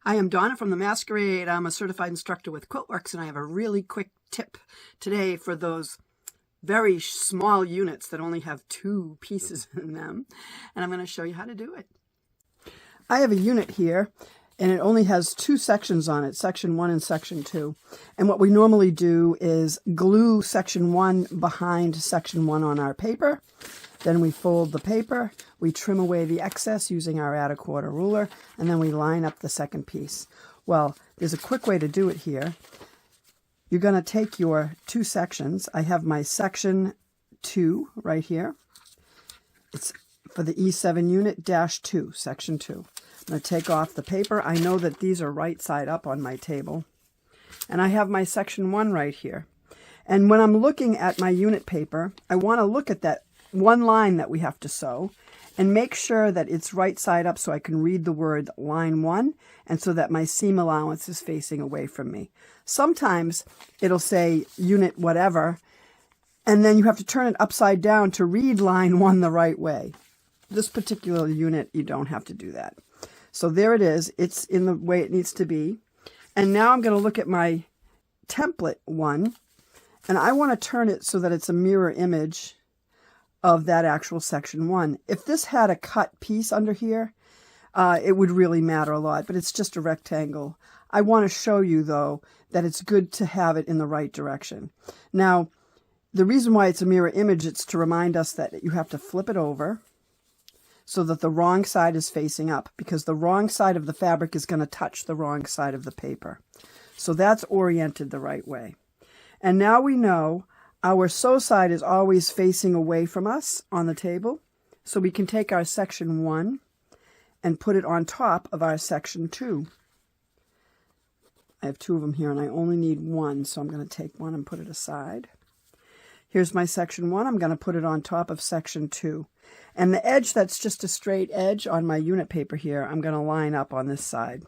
I am Donna from the Masquerade. I'm a certified instructor with QuiltWorks, and I have a really quick tip today for those very small units that only have 2 pieces in them. And I'm going to show you how to do it. I have a unit here, and it only has 2 sections on it, section 1 and section 2. And what we normally do is glue section 1 behind section 1 on our paper. Then we fold the paper, we trim away the excess using our add a quarter ruler, and then we line up the second piece. Well, there's a quick way to do it here. You're going to take your 2 sections. I have my section 2 right here. It's for the E7 unit -2, section 2. I'm going to take off the paper. I know that these are right side up on my table. And I have my section 1 right here. And when I'm looking at my unit paper, I want to look at that one line that we have to sew and make sure that it's right side up so I can read the word line 1 and so that my seam allowance is facing away from me. Sometimes it'll say unit whatever, and then you have to turn it upside down to read line 1 the right way. This particular unit, you don't have to do that. So there it is. It's in the way it needs to be. And now I'm going to look at my template one, and I want to turn it so that it's a mirror image of that actual section 1. If this had a cut piece under here, it would really matter a lot, but it's just a rectangle. I want to show you, though, that it's good to have it in the right direction. Now, the reason why it's a mirror image, it's to remind us that you have to flip it over so that the wrong side is facing up, because the wrong side of the fabric is going to touch the wrong side of the paper. So that's oriented the right way. And now we know our sew side is always facing away from us on the table, so we can take our section 1 and put it on top of our section 2. I have 2 of them here, and I only need 1, so I'm going to take 1 and put it aside. Here's my section 1. I'm going to put it on top of section 2. And the edge that's just a straight edge on my unit paper here, I'm going to line up on this side.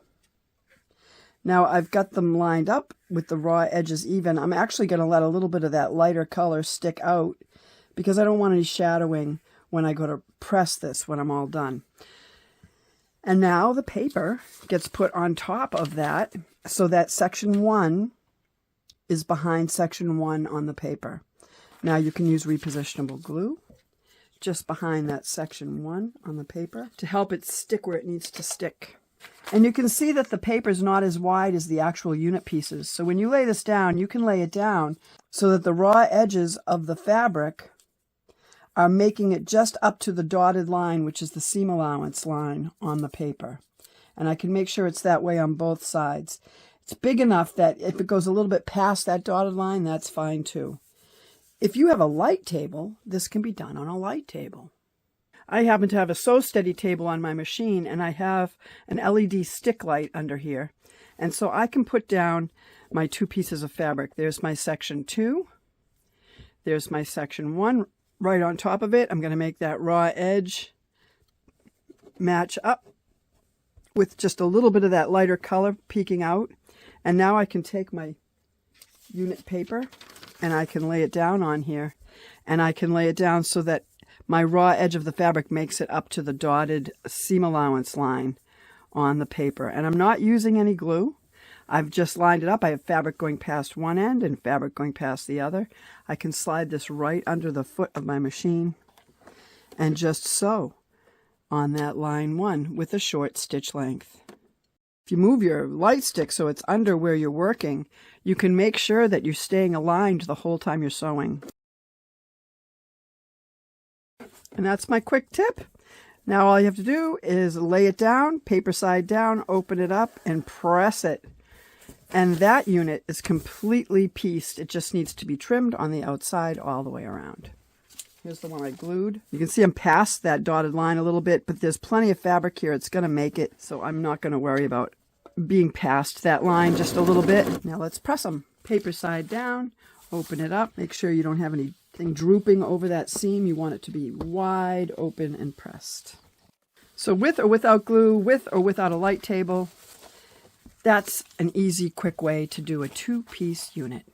Now I've got them lined up with the raw edges even. I'm actually going to let a little bit of that lighter color stick out because I don't want any shadowing when I go to press this when I'm all done. And now the paper gets put on top of that so that section 1 is behind section 1 on the paper. Now you can use repositionable glue just behind that section 1 on the paper to help it stick where it needs to stick. And you can see that the paper is not as wide as the actual unit pieces. So when you lay this down, you can lay it down so that the raw edges of the fabric are making it just up to the dotted line, which is the seam allowance line on the paper. And I can make sure it's that way on both sides. It's big enough that if it goes a little bit past that dotted line, that's fine too. If you have a light table, this can be done on a light table. I happen to have a Sew Steady table on my machine, and I have an LED stick light under here. And so I can put down my 2 pieces of fabric. There's my section 2. There's my section 1 right on top of it. I'm going to make that raw edge match up with just a little bit of that lighter color peeking out. And now I can take my unit paper and I can lay it down on here. And I can lay it down so that my raw edge of the fabric makes it up to the dotted seam allowance line on the paper. And I'm not using any glue. I've just lined it up. I have fabric going past one end and fabric going past the other. I can slide this right under the foot of my machine and just sew on that line 1 with a short stitch length. If you move your light stick so it's under where you're working, you can make sure that you're staying aligned the whole time you're sewing. And that's my quick tip. Now all you have to do is lay it down, paper side down, open it up, and press it. And that unit is completely pieced. It just needs to be trimmed on the outside all the way around. Here's the one I glued. You can see I'm past that dotted line a little bit, but there's plenty of fabric here. It's going to make it, so I'm not going to worry about being past that line just a little bit. Now let's press them. Paper side down, open it up. Make sure you don't have anything drooping over that seam. You want it to be wide open and pressed. So with or without glue, with or without a light table, that's an easy, quick way to do a 2-piece unit.